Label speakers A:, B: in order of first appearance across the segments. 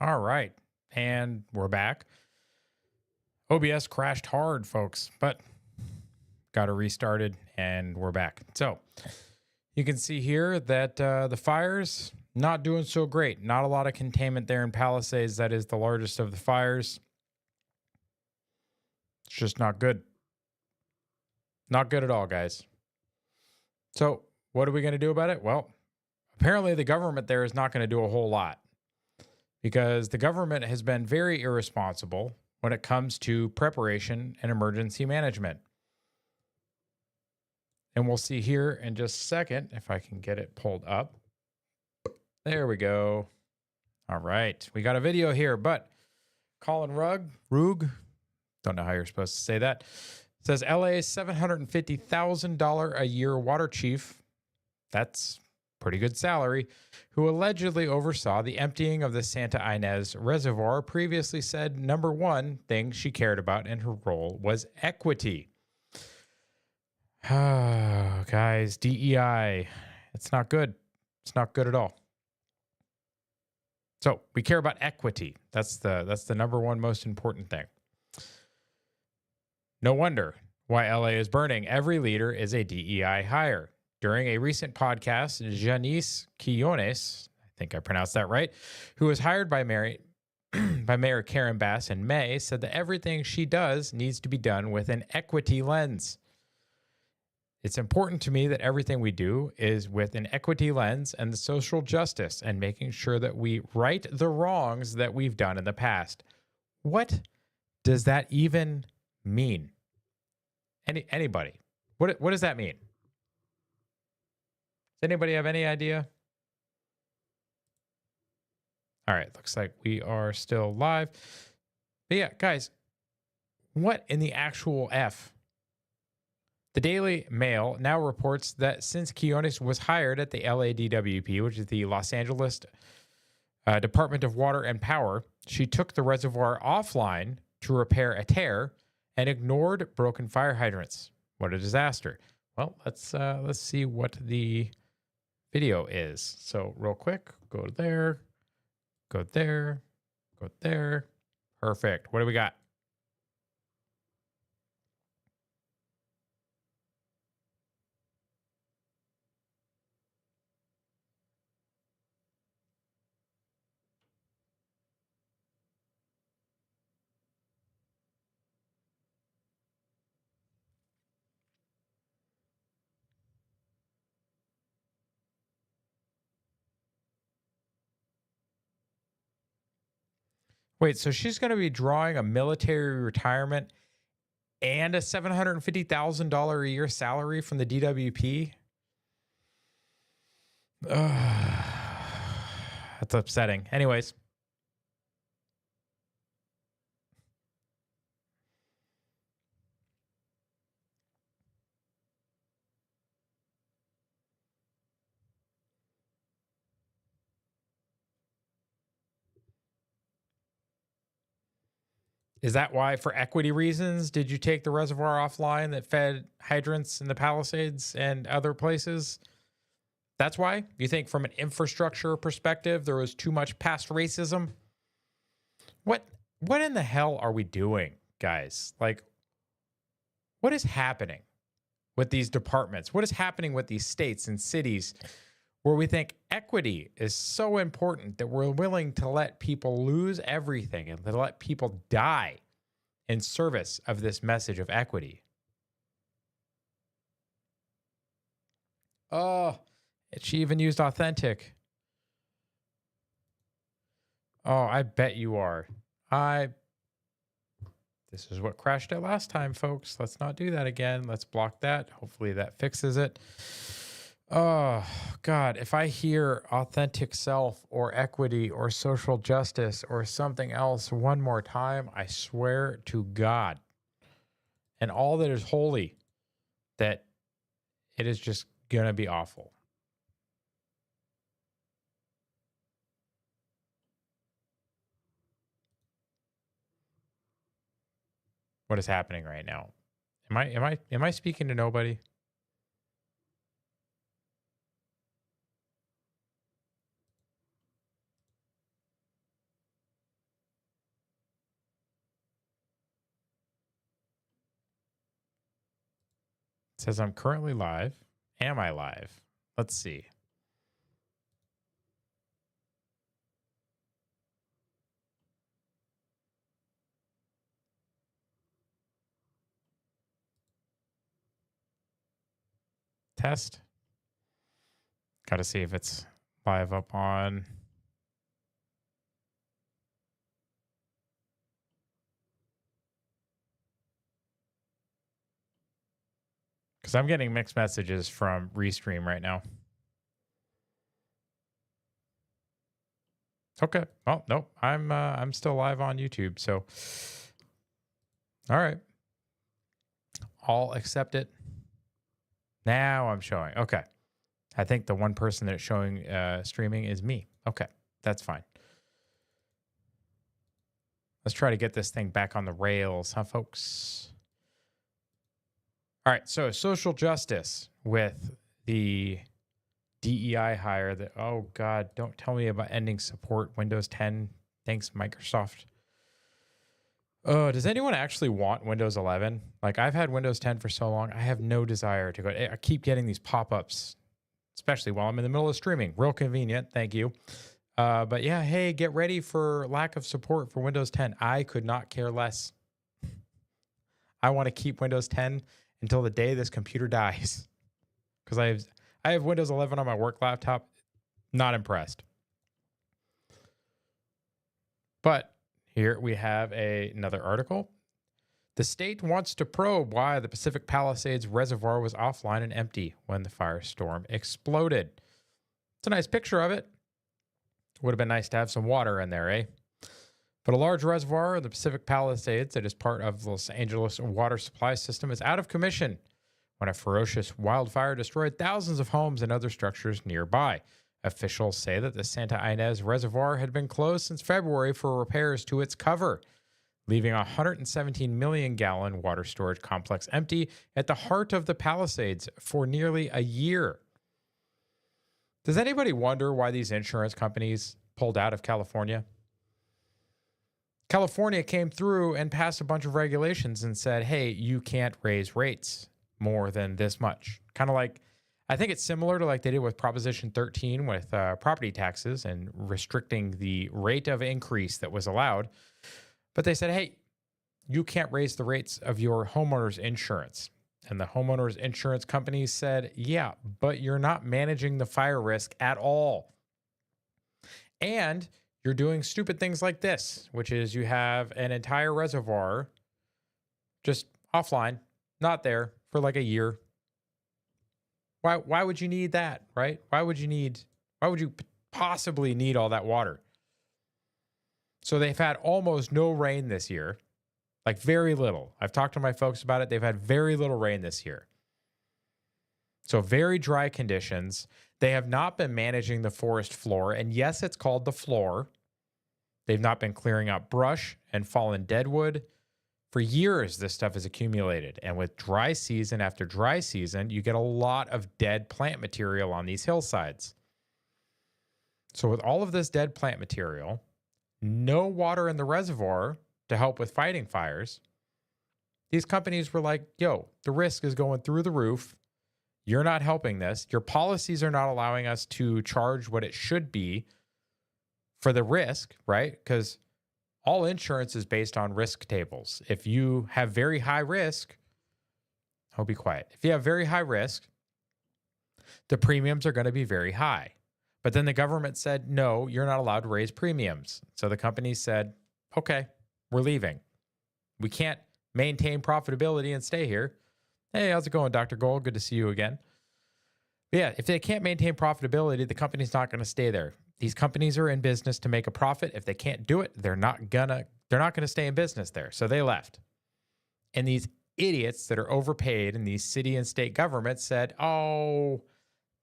A: All right. And we're back. OBS crashed hard, folks, but got it restarted and we're back. So you can see here that the fires not doing so great. Not a lot of containment there in Palisades. That is the largest of the fires. It's just not good. Not good at all, guys. So what are we going to do about it? Well, apparently the government there is not going to do a whole lot because the government has been very irresponsible when it comes to preparation and emergency management. And we'll see here in just a second if I can get it pulled up. There we go. All right. We got a video here, but Colin Rugg, don't know how you're supposed to say that, says LA's $750,000 a year water chief, that's pretty good salary, who allegedly oversaw the emptying of the Santa Ynez Reservoir, previously said number one thing she cared about in her role was equity. Guys, DEI, it's not good. It's not good at all. So we care about equity. That's the number one most important thing. No wonder why LA is burning. Every leader is a DEI hire. During a recent podcast, Janice Quillones, I think I pronounced that right, who was hired by Mayor Karen Bass in May, said that everything she does needs to be done with an equity lens. It's important to me that everything we do is with an equity lens and the social justice and making sure that we right the wrongs that we've done in the past. What does that even mean? Anybody? What does that mean? Does anybody have any idea? All right, looks like we are still live. But yeah, guys, what in the actual F? The Daily Mail now reports that since Quillones was hired at the LADWP, which is the Los Angeles Department of Water and Power, she took the reservoir offline to repair a tear and ignored broken fire hydrants. What a disaster. Well, let's see what the video is. So real quick, go there, go there, go there. Perfect. What do we got? Wait, so she's going to be drawing a military retirement and a $750,000 a year salary from the DWP? That's upsetting. Anyways. Is that why, for equity reasons, did you take the reservoir offline that fed hydrants in the Palisades and other places? That's why? You think from an infrastructure perspective, there was too much past racism? What in the hell are we doing, guys? Like, what is happening with these departments? What is happening with these states and cities where we think equity is so important that we're willing to let people lose everything and to let people die in service of this message of equity? Oh, she even used authentic. Oh, I bet you are. This is what crashed it last time, folks. Let's not do that again. Let's block that. Hopefully that fixes it. Oh, God, if I hear authentic self or equity or social justice or something else one more time, I swear to God and all that is holy that it is just going to be awful. What is happening right now? Am I speaking to nobody? It says I'm currently live. Am I live? Let's see. Test. Got to see if it's live up on. Because I'm getting mixed messages from Restream right now. Okay. Well, nope. I'm still live on YouTube. So, all right. I'll accept it. Now I'm showing. Okay. I think the one person that's showing streaming is me. Okay. That's fine. Let's try to get this thing back on the rails, huh, folks? All right. So social justice with the DEI hire that, oh God, don't tell me about ending support Windows 10. Thanks, Microsoft. Does anyone actually want Windows 11? Like, I've had Windows 10 for so long. I have no desire to go. I keep getting these pop-ups, especially while I'm in the middle of streaming. Real convenient. Thank you. But yeah, hey, get ready for lack of support for Windows 10. I could not care less. I want to keep Windows 10 until the day this computer dies. Because I have Windows 11 on my work laptop. Not impressed. But here we have another article. The state wants to probe why the Pacific Palisades reservoir was offline and empty when the firestorm exploded. It's a nice picture of it. Would have been nice to have some water in there, eh? But a large reservoir in the Pacific Palisades that is part of the Los Angeles water supply system is out of commission when a ferocious wildfire destroyed thousands of homes and other structures nearby. Officials say that the Santa Ynez Reservoir had been closed since February for repairs to its cover, leaving a 117 million gallon water storage complex empty at the heart of the Palisades for nearly a year. Does anybody wonder why these insurance companies pulled out of California? California came through and passed a bunch of regulations and said, hey, you can't raise rates more than this much. Kind of like, I think it's similar to like they did with Proposition 13 with property taxes and restricting the rate of increase that was allowed. But they said, hey, you can't raise the rates of your homeowner's insurance. And the homeowner's insurance company said, yeah, but you're not managing the fire risk at all. And you're doing stupid things like this, which is you have an entire reservoir just offline, not there for like a year. Why would you need that, right? Why would you possibly need all that water? So they've had almost no rain this year, like very little. I've talked to my folks about it. They've had very little rain this year. So very dry conditions. They have not been managing the forest floor. And yes, it's called the floor. They've not been clearing out brush and fallen deadwood. For years, this stuff is accumulated. And with dry season after dry season, you get a lot of dead plant material on these hillsides. So with all of this dead plant material, no water in the reservoir to help with fighting fires, these companies were like, yo, the risk is going through the roof. You're not helping this. Your policies are not allowing us to charge what it should be for the risk, right? Because all insurance is based on risk tables. If you have very high risk, I'll be quiet. If you have very high risk, the premiums are going to be very high. But then the government said, no, you're not allowed to raise premiums. So the companies said, okay, we're leaving. We can't maintain profitability and stay here. Hey, how's it going, Dr. Gold? Good to see you again. But yeah, if they can't maintain profitability, the company's not going to stay there. These companies are in business to make a profit. If they can't do it, they're not gonna stay in business there. So they left. And these idiots that are overpaid in these city and state governments said, oh,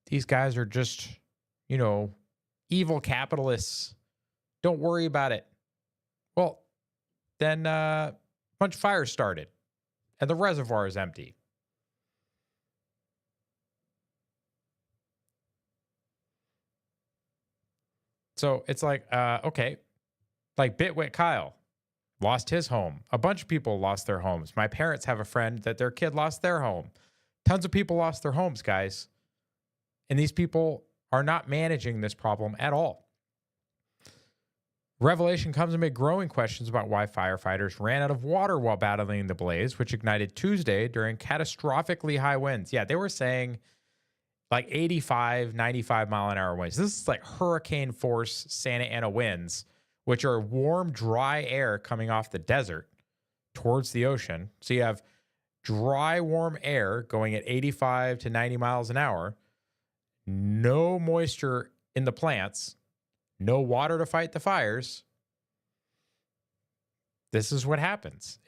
A: these guys are just, evil capitalists. Don't worry about it. Well, then a bunch of fires started and the reservoir is empty. So it's like, okay, like Bitwit Kyle lost his home. A bunch of people lost their homes. My parents have a friend that their kid lost their home. Tons of people lost their homes, guys. And these people are not managing this problem at all. Revelation comes amid growing questions about why firefighters ran out of water while battling the blaze, which ignited Tuesday during catastrophically high winds. Yeah, they were saying like 85, 95 mile an hour winds. This is like hurricane force Santa Ana winds, which are warm, dry air coming off the desert towards the ocean. So you have dry, warm air going at 85 to 90 miles an hour, no moisture in the plants, no water to fight the fires. This is what happens.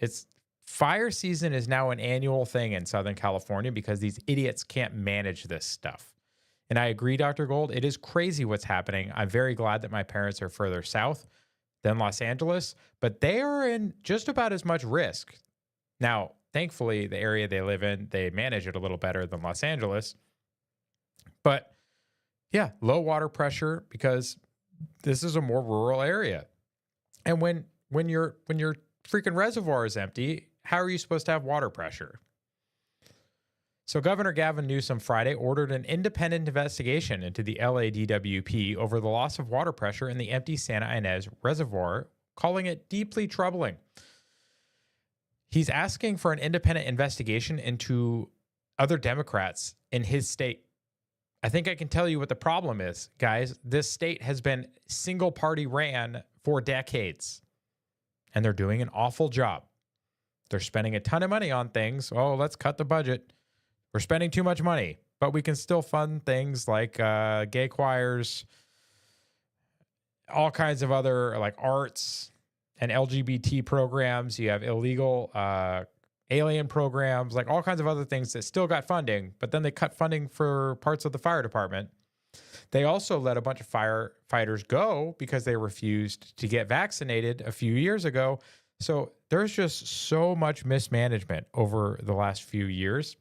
A: Fire season is now an annual thing in Southern California because these idiots can't manage this stuff. And I agree, Dr. Gold, it is crazy what's happening. I'm very glad that my parents are further south than Los Angeles, but they are in just about as much risk. Now, thankfully, the area they live in, they manage it a little better than Los Angeles. But yeah, low water pressure because this is a more rural area. And when your freaking reservoir is empty, how are you supposed to have water pressure? So Governor Gavin Newsom Friday ordered an independent investigation into the LADWP over the loss of water pressure in the empty Santa Ynez Reservoir, calling it deeply troubling. He's asking for an independent investigation into other Democrats in his state. I think I can tell you what the problem is, guys. This state has been single party ran for decades, and they're doing an awful job. They're spending a ton of money on things. Oh, let's cut the budget. We're spending too much money, but we can still fund things like gay choirs, all kinds of other like arts and LGBT programs. You have illegal alien programs, like all kinds of other things that still got funding, but then they cut funding for parts of the fire department. They also let a bunch of firefighters go because they refused to get vaccinated a few years ago. So there's just so much mismanagement over the last few years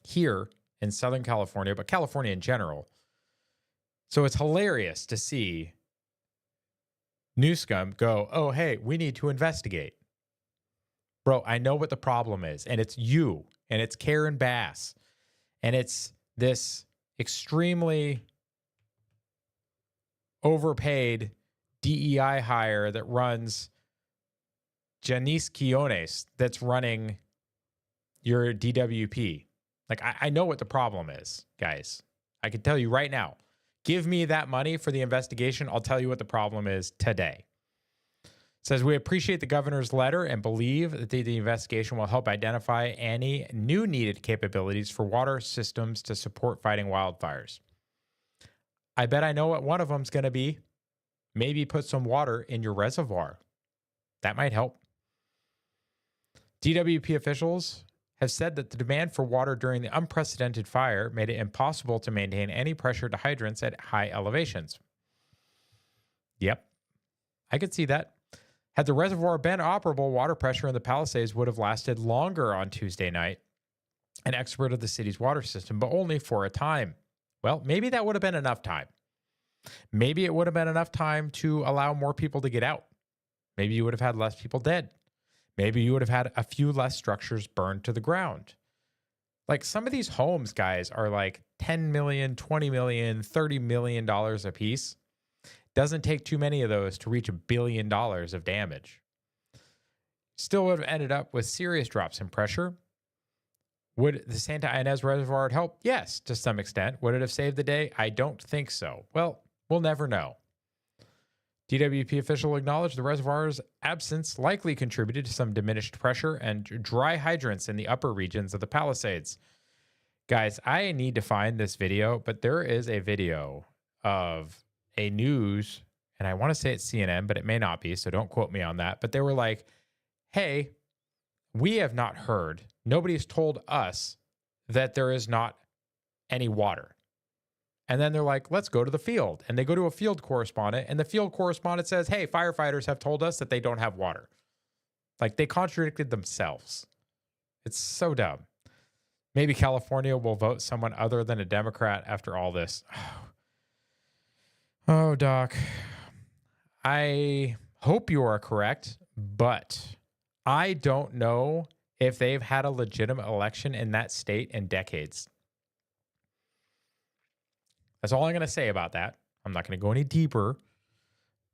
A: here in Southern California, but California in general. So it's hilarious to see Newsom go, oh, hey, we need to investigate. Bro, I know what the problem is, and it's you, and it's Karen Bass, and it's this extremely overpaid DEI hire that runs Janice Quiones that's running your DWP. Like, I know what the problem is, guys. I can tell you right now. Give me that money for the investigation. I'll tell you what the problem is today. It says, we appreciate the governor's letter and believe that the investigation will help identify any new needed capabilities for water systems to support fighting wildfires. I bet I know what one of them is going to be. Maybe put some water in your reservoir. That might help. DWP officials have said that the demand for water during the unprecedented fire made it impossible to maintain any pressure to hydrants at high elevations. Yep, I could see that. Had the reservoir been operable, water pressure in the Palisades would have lasted longer on Tuesday night, an expert of the city's water system, but only for a time. Well, maybe that would have been enough time. Maybe it would have been enough time to allow more people to get out. Maybe you would have had less people dead. Maybe you would have had a few less structures burned to the ground. Like some of these homes, guys, are like $10 million, $20 million, $30 million a piece. Doesn't take too many of those to reach $1 billion of damage. Still would have ended up with serious drops in pressure. Would the Santa Ynez Reservoir have helped? Yes, to some extent. Would it have saved the day? I don't think so. Well, we'll never know. DWP official acknowledged the reservoir's absence likely contributed to some diminished pressure and dry hydrants in the upper regions of the Palisades. Guys, I need to find this video, but there is a video of a news, and I want to say it's CNN, but it may not be, so don't quote me on that. But they were like, hey, we have not heard, nobody's told us that there is not any water. And then they're like, let's go to the field. And they go to a field correspondent, and the field correspondent says, hey, firefighters have told us that they don't have water. Like, they contradicted themselves. It's so dumb. Maybe California will vote someone other than a Democrat after all this. Oh, Doc. I hope you are correct, but I don't know if they've had a legitimate election in that state in decades. That's all I'm going to say about that. I'm not going to go any deeper.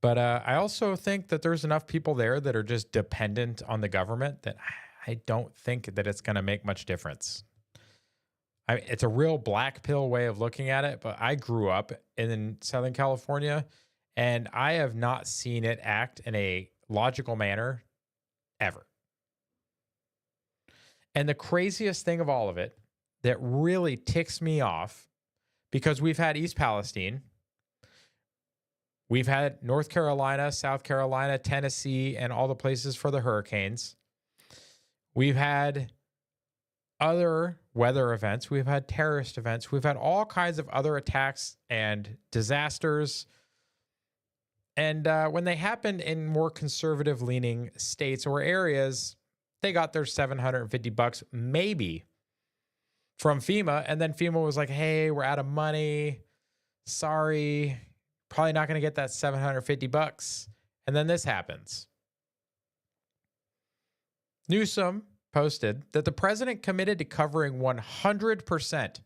A: But I also think that there's enough people there that are just dependent on the government that I don't think that it's going to make much difference. It's a real black pill way of looking at it, but I grew up in Southern California, and I have not seen it act in a logical manner ever. And the craziest thing of all of it that really ticks me off, because we've had East Palestine, we've had North Carolina, South Carolina, Tennessee, and all the places for the hurricanes. We've had other weather events. We've had terrorist events. We've had all kinds of other attacks and disasters. And when they happened in more conservative leaning states or areas, they got their $750 maybe from FEMA. And then FEMA was like, hey, we're out of money. Sorry. Probably not going to get that $750. And then this happens. Newsom posted that the president committed to covering 100%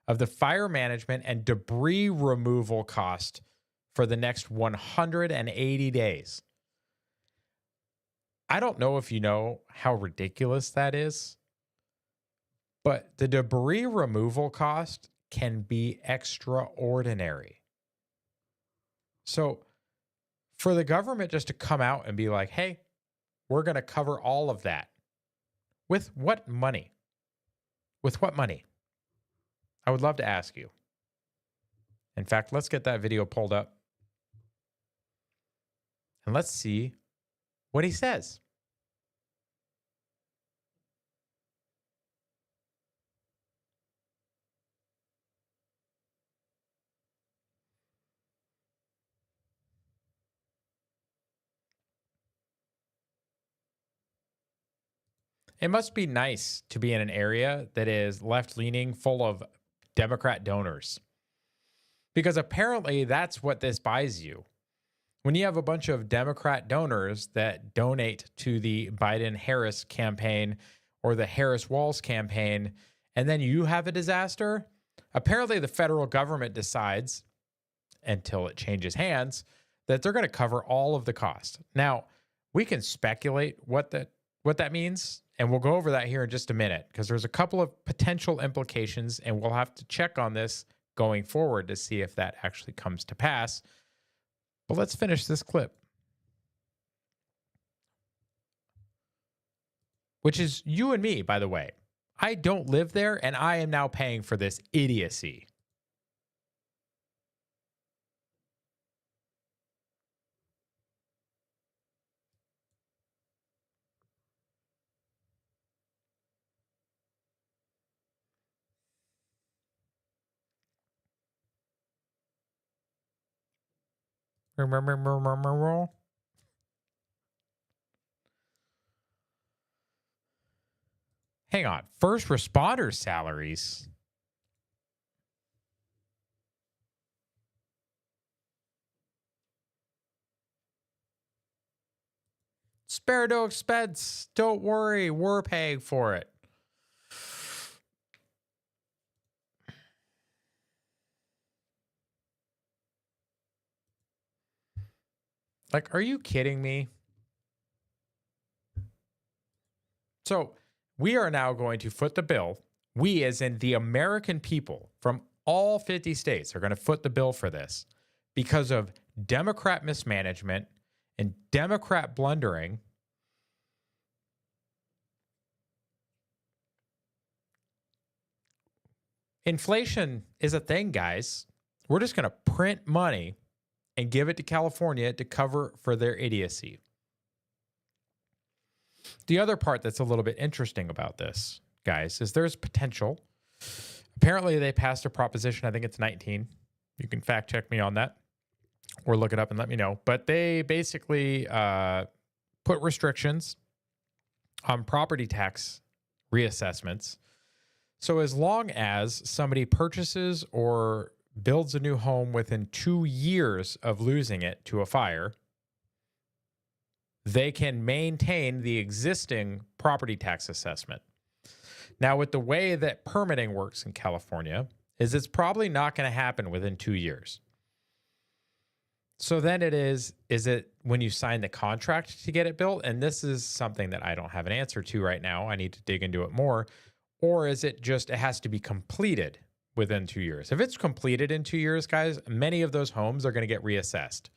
A: of the fire management and debris removal cost for the next 180 days. I don't know if you know how ridiculous that is, but the debris removal cost can be extraordinary. So for the government just to come out and be like, hey, we're going to cover all of that. With what money? With what money? I would love to ask you. In fact, let's get that video pulled up. And let's see what he says. It must be nice to be in an area that is left-leaning, full of Democrat donors. Because apparently that's what this buys you. When you have a bunch of Democrat donors that donate to the Biden-Harris campaign or the Harris-Walz campaign, and then you have a disaster, apparently the federal government decides, until it changes hands, that they're going to cover all of the cost. Now, we can speculate what that means, and we'll go over that here in just a minute, because there's a couple of potential implications, and we'll have to check on this going forward to see if that actually comes to pass. But let's finish this clip, which is you and me, by the way. I don't live there, and I am now paying for this idiocy. Hang on. First responders' salaries. Spare no expense. Don't worry. We're paying for it. Like, are you kidding me? So we are now going to foot the bill. We, as in the American people from all 50 states, are going to foot the bill for this because of Democrat mismanagement and Democrat blundering. Inflation is a thing, guys. We're just going to print money and give it to California to cover for their idiocy. The other part that's a little bit interesting about this, guys, is there's potential. Apparently, they passed a proposition. I think it's 19. You can fact check me on that or look it up and let me know. But they basically put restrictions on property tax reassessments. So as long as somebody purchases or builds a new home within 2 years of losing it to a fire, they can maintain the existing property tax assessment. Now, with the way that permitting works in California, is it's probably not going to happen within 2 years. So then is it when you sign the contract to get it built? And this is something that I don't have an answer to right now. I need to dig into it more. Or is it just, it has to be completed within 2 years? If it's completed in 2 years, guys, many of those homes are going to get reassessed.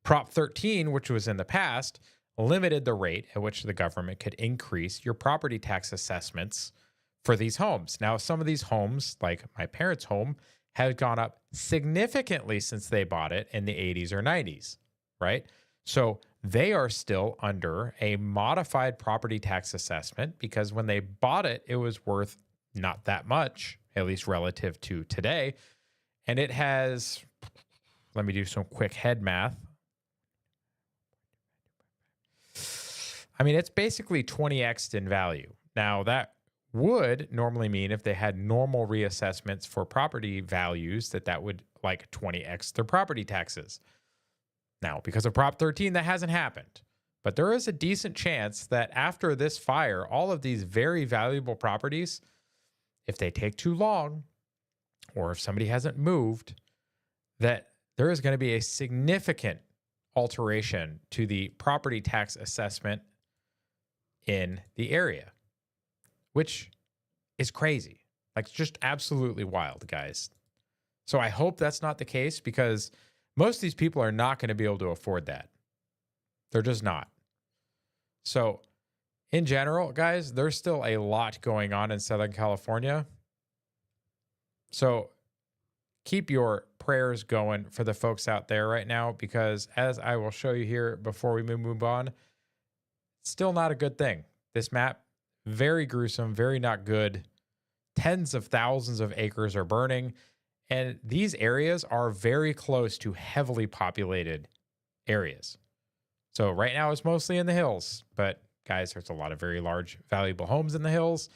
A: Prop 13, which was in the past, limited the rate at which the government could increase your property tax assessments for these homes. Now, some of these homes, like my parents' home, have gone up significantly since they bought it in the 80s or 90s, right? So they are still under a modified property tax assessment because when they bought it, it was worth not that much, at least relative to today. And it has, let me do some quick head math. I mean, it's basically 20x'd in value. Now, that would normally mean if they had normal reassessments for property values, that would like 20x their property taxes. Now, because of Prop 13, that hasn't happened. But there is a decent chance that after this fire, all of these very valuable properties, if they take too long, or if somebody hasn't moved, that there is going to be a significant alteration to the property tax assessment in the area, which is crazy. Like, just absolutely wild, guys. So I hope that's not the case because most of these people are not going to be able to afford that. They're just not. So in general, guys, there's still a lot going on in Southern California. So keep your prayers going for the folks out there right now because as I will show you here before we move on, it's still not a good thing. This map, very gruesome, very not good. Tens of thousands of acres are burning. And these areas are very close to heavily populated areas. So right now it's mostly in the hills. But guys, there's a lot of very large, valuable homes in the hills.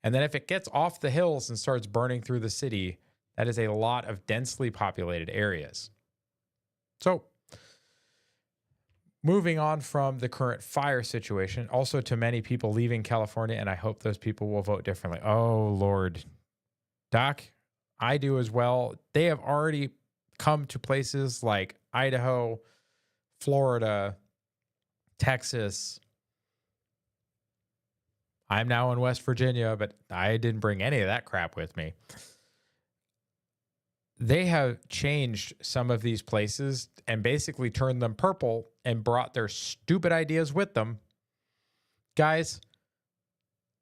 A: And then if it gets off the hills and starts burning through the city, that is a lot of densely populated areas. So moving on from the current fire situation, also to many people leaving California, and I hope those people will vote differently. Oh, Lord. Doc, I do as well. They have already come to places like Idaho, Florida, Texas. I'm now in West Virginia, but I didn't bring any of that crap with me. They have changed some of these places and basically turned them purple and brought their stupid ideas with them. Guys,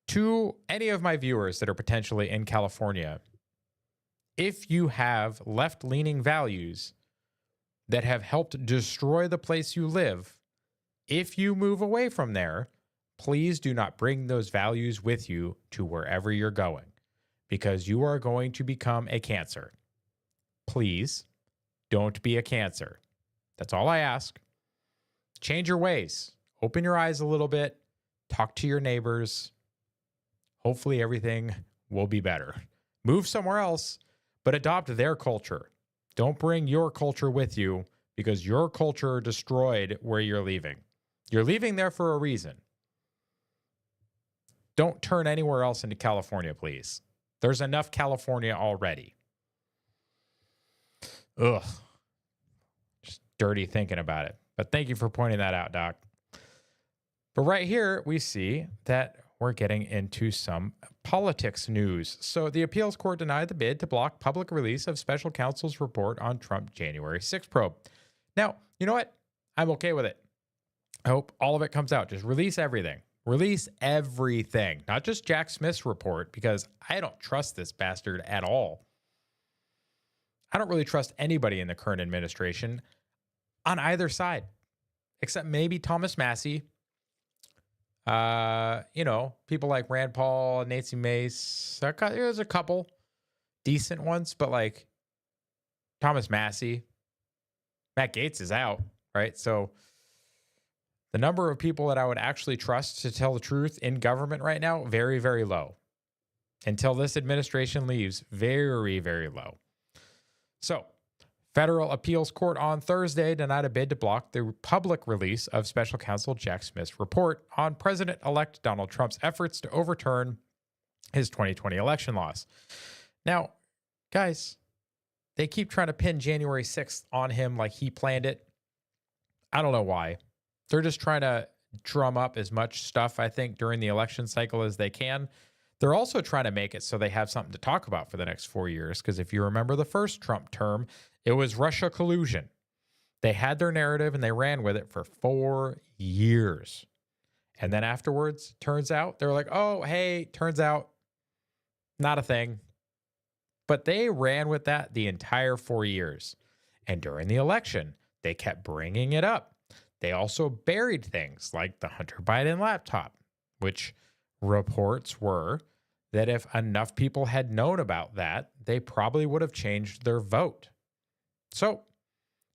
A: to any of my viewers that are potentially in California, if you have left-leaning values that have helped destroy the place you live, if you move away from there, please do not bring those values with you to wherever you're going because you are going to become a cancer. Please don't be a cancer. That's all I ask. Change your ways. Open your eyes a little bit. Talk to your neighbors. Hopefully everything will be better. Move somewhere else, but adopt their culture. Don't bring your culture with you because your culture destroyed where you're leaving. You're leaving there for a reason. Don't turn anywhere else into California, please. There's enough California already. Ugh. Just dirty thinking about it. But thank you for pointing that out, Doc. But right here, we see that we're getting into some politics news. So the appeals court denied the bid to block public release of special counsel's report on Trump January 6th probe. Now, you know what? I'm okay with it. I hope all of it comes out. Just release everything. Release everything. Not just Jack Smith's report, because I don't trust this bastard at all. I don't really trust anybody in the current administration on either side, except maybe Thomas Massey. People like Rand Paul, Nancy Mace. There's a couple decent ones, but like Thomas Massey, Matt Gaetz is out, right? So the number of people that I would actually trust to tell the truth in government right now, very, very low. Until this administration leaves, very, very low. So Federal appeals court on Thursday denied a bid to block the public release of special counsel Jack Smith's report on President-elect Donald Trump's efforts to overturn his 2020 election loss. Now, guys, they keep trying to pin January 6th on him like he planned it. I don't know why. They're just trying to drum up as much stuff, I think, during the election cycle as they can. They're also trying to make it so they have something to talk about for the next 4 years. Because if you remember the first Trump term, it was Russia collusion. They had their narrative and they ran with it for 4 years. And then afterwards, turns out, they're like, oh, hey, turns out, not a thing. But they ran with that the entire 4 years. And during the election, they kept bringing it up. They also buried things like the Hunter Biden laptop, which reports were that if enough people had known about that, they probably would have changed their vote. So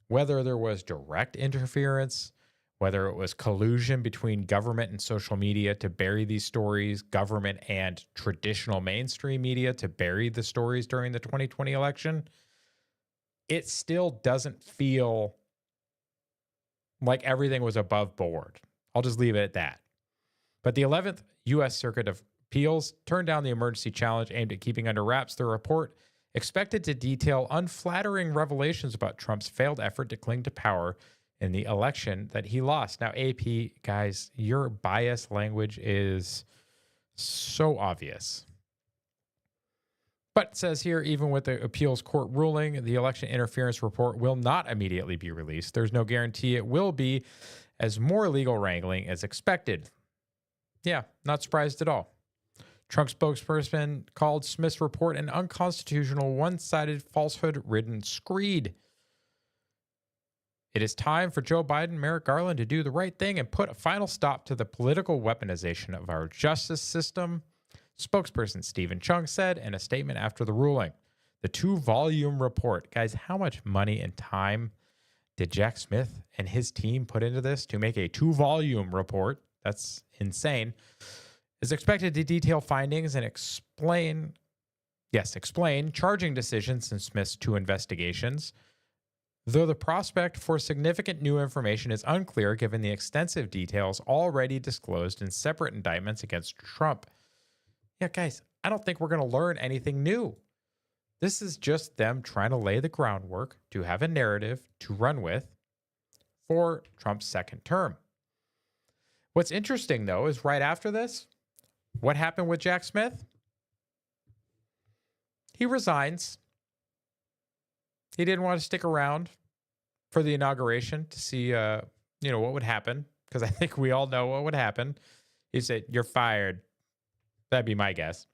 A: whether there was direct interference, whether it was collusion between government and social media to bury these stories, government and traditional mainstream media to bury the stories during the 2020 election, it still doesn't feel like everything was above board. I'll just leave it at that. But the 11th U.S. Circuit of Appeals turned down the emergency challenge aimed at keeping under wraps the report, expected to detail unflattering revelations about Trump's failed effort to cling to power in the election that he lost. Now, AP, guys, your biased language is so obvious. But it says here, even with the appeals court ruling, the election interference report will not immediately be released. There's no guarantee it will be, as more legal wrangling is expected. Yeah, not surprised at all. Trump spokesperson called Smith's report an unconstitutional, one-sided, falsehood-ridden screed. It is time for Joe Biden and Merrick Garland to do the right thing and put a final stop to the political weaponization of our justice system, spokesperson Stephen Chung said in a statement after the ruling. The 2-volume report. Guys, how much money and time did Jack Smith and his team put into this to make a 2-volume report? That's insane. Is expected to detail findings and explain charging decisions in Smith's 2 investigations, though the prospect for significant new information is unclear given the extensive details already disclosed in separate indictments against Trump. Yeah, guys, I don't think we're going to learn anything new. This is just them trying to lay the groundwork to have a narrative to run with for Trump's second term. What's interesting, though, is right after this, what happened with Jack Smith? He resigns. He didn't want to stick around for the inauguration to see, what would happen, because I think we all know what would happen. He said, "You're fired." That'd be my guess.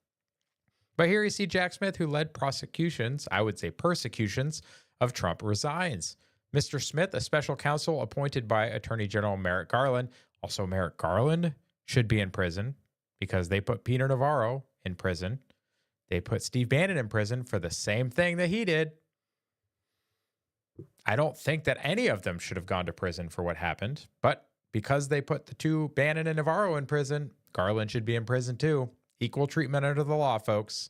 A: But here you see Jack Smith, who led prosecutions, I would say persecutions, of Trump, resigns. Mr. Smith, a special counsel appointed by Attorney General Merrick Garland. Also, Merrick Garland should be in prison because they put Peter Navarro in prison. They put Steve Bannon in prison for the same thing that he did. I don't think that any of them should have gone to prison for what happened, but because they put the 2, Bannon and Navarro, in prison, Garland should be in prison too. Equal treatment under the law, folks.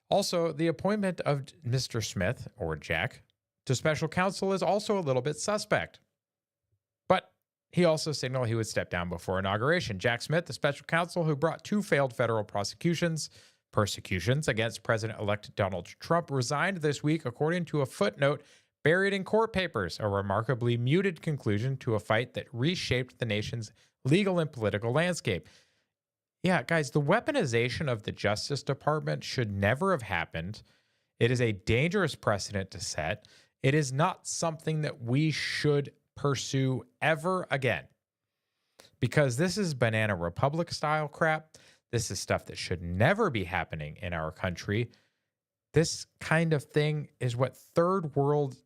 A: Also, the appointment of Mr. Smith, or Jack, to special counsel is also a little bit suspect. But he also signaled he would step down before inauguration. Jack Smith, the special counsel who brought 2 failed federal persecutions against President-elect Donald Trump, resigned this week, according to a footnote buried in court papers, a remarkably muted conclusion to a fight that reshaped the nation's legal and political landscape. Yeah, guys, the weaponization of the Justice Department should never have happened. It is a dangerous precedent to set. It is not something that we should pursue ever again, because this is banana republic style crap. This is stuff that should never be happening in our country. This kind of thing is what third world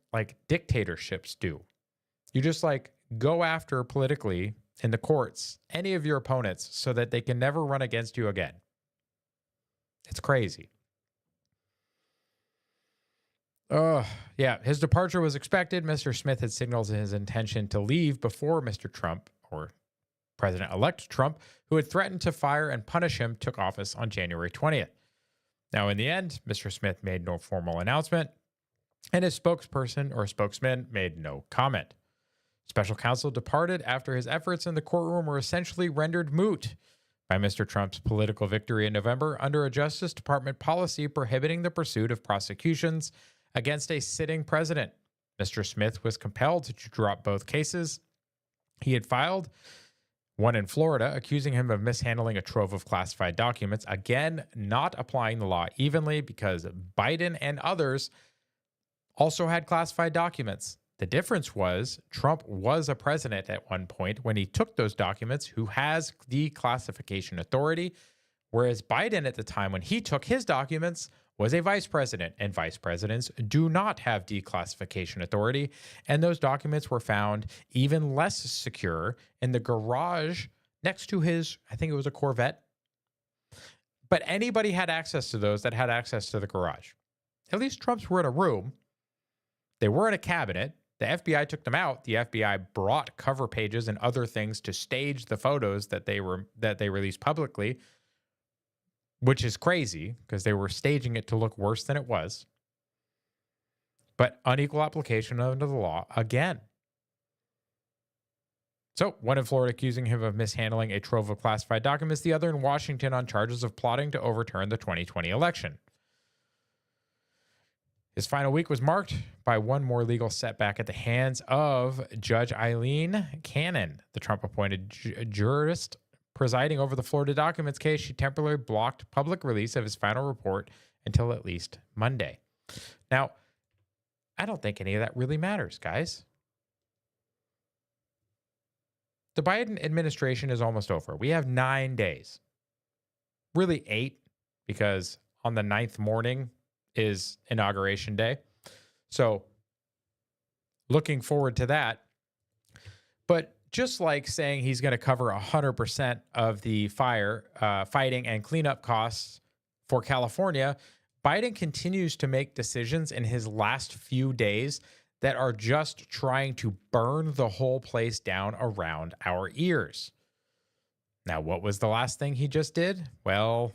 A: dictatorships do. You just go after politically in the courts any of your opponents so that they can never run against you again. It's crazy. His departure was expected. Mr. Smith had signaled his intention to leave before Mr. Trump, or President-elect Trump, who had threatened to fire and punish him, took office on January 20th. Now, in the end, Mr. Smith made no formal announcement. and his spokesperson or spokesman made no comment. Special counsel departed after his efforts in the courtroom were essentially rendered moot by Mr. Trump's political victory in November under a Justice Department policy prohibiting the pursuit of prosecutions against a sitting president. Mr. Smith was compelled to drop both cases. He had filed one in Florida, accusing him of mishandling a trove of classified documents, again, not applying the law evenly because Biden and others also had classified documents. The difference was Trump was a president at one point when he took those documents who has declassification authority, whereas Biden at the time when he took his documents was a vice president, and vice presidents do not have declassification authority. And those documents were found even less secure in the garage next to his, I think it was a Corvette. But anybody had access to those that had access to the garage. At least Trump's were in a room. They were in a cabinet. The FBI took them out. The FBI brought cover pages and other things to stage the photos that they released publicly, which is crazy because they were staging it to look worse than it was. But unequal application under the law again. So, one in Florida accusing him of mishandling a trove of classified documents, the other in Washington on charges of plotting to overturn the 2020 election. His final week was marked by one more legal setback at the hands of Judge Eileen Cannon, the Trump-appointed jurist presiding over the Florida documents case. She temporarily blocked public release of his final report until at least Monday. Now, I don't think any of that really matters, guys. The Biden administration is almost over. We have 9 days. Really 8, because on the 9th morning is Inauguration Day. So, looking forward to that. But just like saying he's going to cover 100% of the fighting and cleanup costs for California, Biden continues to make decisions in his last few days that are just trying to burn the whole place down around our ears. Now, what was the last thing he just did? Well,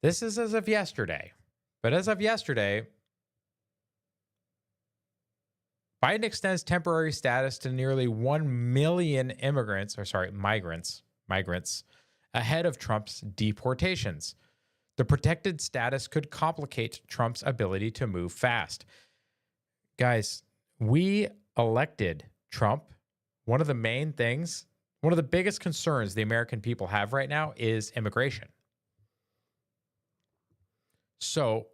A: this is as of yesterday. But as of yesterday, Biden extends temporary status to nearly 1 million migrants ahead of Trump's deportations. The protected status could complicate Trump's ability to move fast. Guys, we elected Trump. One of the biggest concerns the American people have right now is immigration. So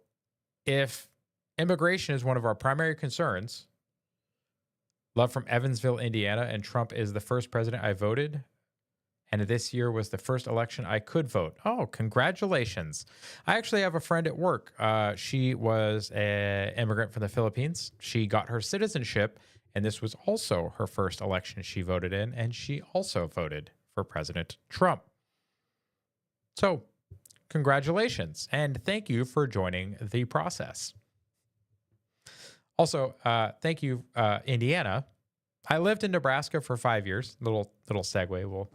A: if immigration is one of our primary concerns, love from Evansville, Indiana, and Trump is the first president I voted, and this year was the first election I could vote. Oh, congratulations. I actually have a friend at work. She was an immigrant from the Philippines. She got her citizenship, and this was also her first election she voted in, and she also voted for President Trump. So, congratulations, and thank you for joining the process. Also, thank you, Indiana. I lived in Nebraska for 5 years. Little segue.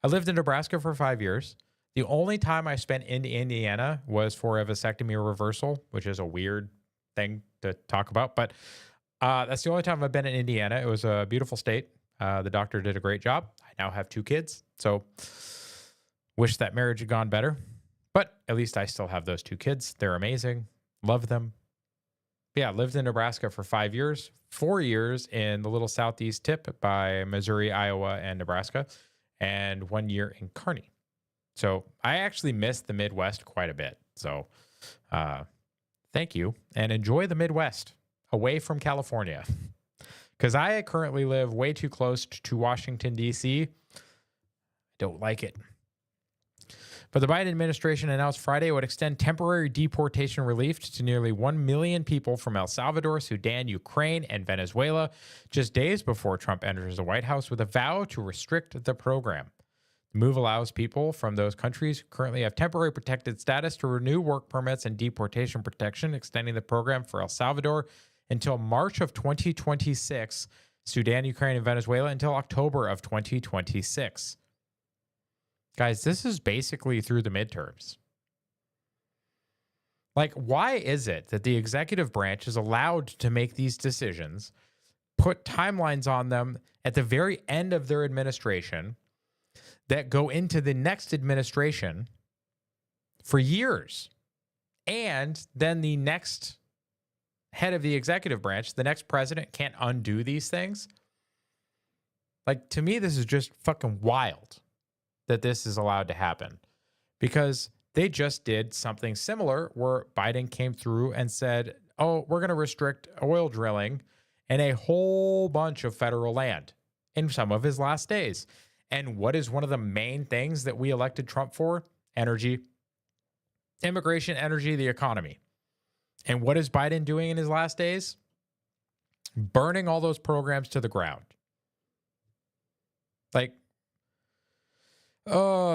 A: I lived in Nebraska for 5 years. The only time I spent in Indiana was for a vasectomy reversal, which is a weird thing to talk about. But that's the only time I've been in Indiana. It was a beautiful state. The doctor did a great job. I now have 2 kids. So wish that marriage had gone better. But at least I still have those 2 kids. They're amazing. Love them. Yeah, lived in Nebraska for 5 years, 4 years in the little southeast tip by Missouri, Iowa, and Nebraska, and 1 year in Kearney. So I actually missed the Midwest quite a bit. So thank you, and enjoy the Midwest away from California, because I currently live way too close to Washington, D.C. Don't like it. But the Biden administration announced Friday it would extend temporary deportation relief to nearly 1 million people from El Salvador, Sudan, Ukraine, and Venezuela, just days before Trump enters the White House with a vow to restrict the program. The move allows people from those countries who currently have temporary protected status to renew work permits and deportation protection, extending the program for El Salvador until March of 2026, Sudan, Ukraine, and Venezuela until October of 2026. Guys, this is basically through the midterms. Like, why is it that the executive branch is allowed to make these decisions, put timelines on them at the very end of their administration that go into the next administration for years? And then the next head of the executive branch, the next president, can't undo these things? Like, to me, this is just fucking wild that this is allowed to happen, because they just did something similar where Biden came through and said, oh, we're going to restrict oil drilling in a whole bunch of federal land in some of his last days. And what is one of the main things that we elected Trump for? Energy, immigration, energy, the economy. And what is Biden doing in his last days? Burning all those programs to the ground. Like,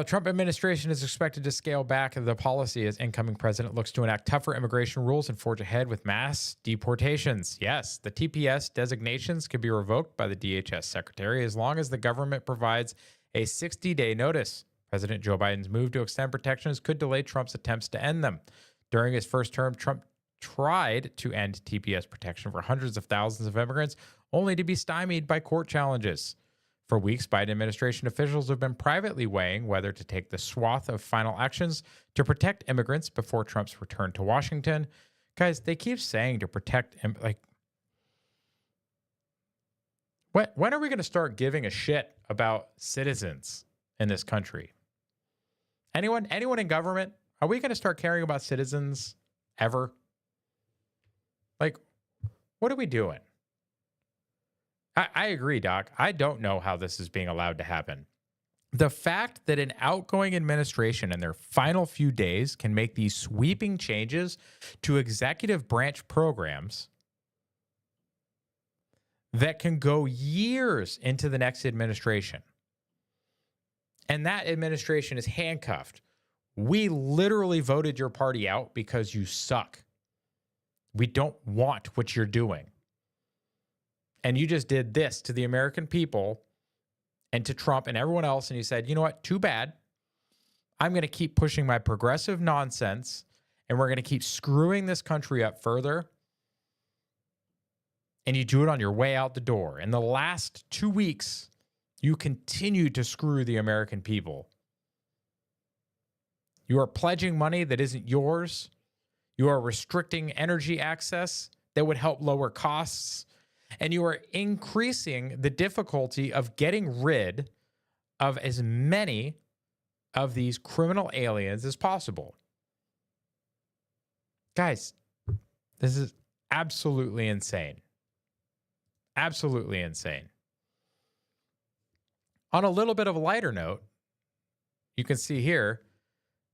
A: Trump administration is expected to scale back the policy as incoming president looks to enact tougher immigration rules and forge ahead with mass deportations. Yes, the TPS designations can be revoked by the DHS secretary as long as the government provides a 60-day notice. President Joe Biden's move to extend protections could delay Trump's attempts to end them. During his first term, Trump tried to end TPS protection for hundreds of thousands of immigrants, only to be stymied by court challenges. For weeks, Biden administration officials have been privately weighing whether to take the swath of final actions to protect immigrants before Trump's return to Washington. Guys, they keep saying to protect, like, when are we going to start giving a shit about citizens in this country? Anyone in government? Are we going to start caring about citizens ever? Like, what are we doing? I agree, Doc. I don't know how this is being allowed to happen. The fact that an outgoing administration in their final few days can make these sweeping changes to executive branch programs that can go years into the next administration, and that administration is handcuffed. We literally voted your party out because you suck. We don't want what you're doing. And you just did this to the American people and to Trump and everyone else. And you said, you know what? Too bad. I'm going to keep pushing my progressive nonsense, and we're going to keep screwing this country up further. And you do it on your way out the door. In the last 2 weeks, you continue to screw the American people. You are pledging money that isn't yours. You are restricting energy access that would help lower costs. And you are increasing the difficulty of getting rid of as many of these criminal aliens as possible. Guys, this is absolutely insane. Absolutely insane. On a little bit of a lighter note, you can see here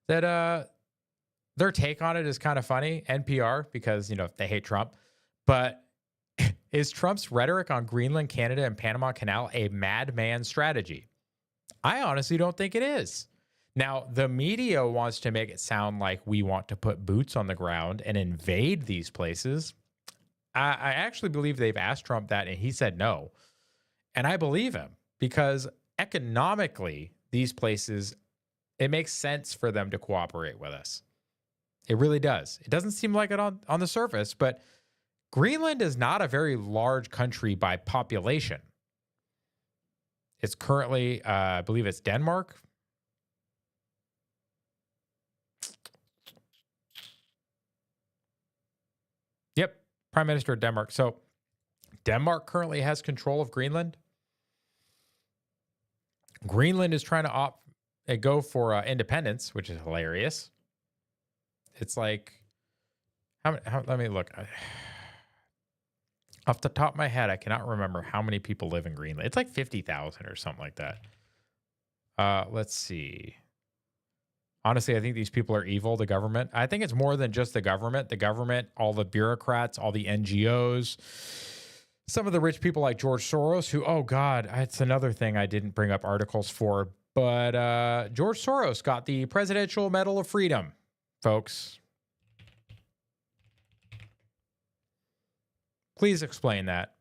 A: that their take on it is kind of funny, NPR, because, you know, they hate Trump. But is Trump's rhetoric on Greenland, Canada, and Panama Canal a madman strategy? I honestly don't think it is. Now, the media wants to make it sound like we want to put boots on the ground and invade these places. I actually believe they've asked Trump that, and he said no. And I believe him, because economically, these places, it makes sense for them to cooperate with us. It really does. It doesn't seem like it on the surface, but Greenland is not a very large country by population. It's currently, I believe it's Denmark. Yep, Prime Minister of Denmark. So Denmark currently has control of Greenland. Greenland is trying to go for independence, which is hilarious. It's like, let me look. Off the top of my head, I cannot remember how many people live in Greenland. It's like 50,000 or something like that. Let's see. Honestly, I think these people are evil, the government. I think it's more than just the government. The government, all the bureaucrats, all the NGOs, some of the rich people like George Soros, who, oh God, it's another thing I didn't bring up articles for. But George Soros got the Presidential Medal of Freedom, folks. Please explain that.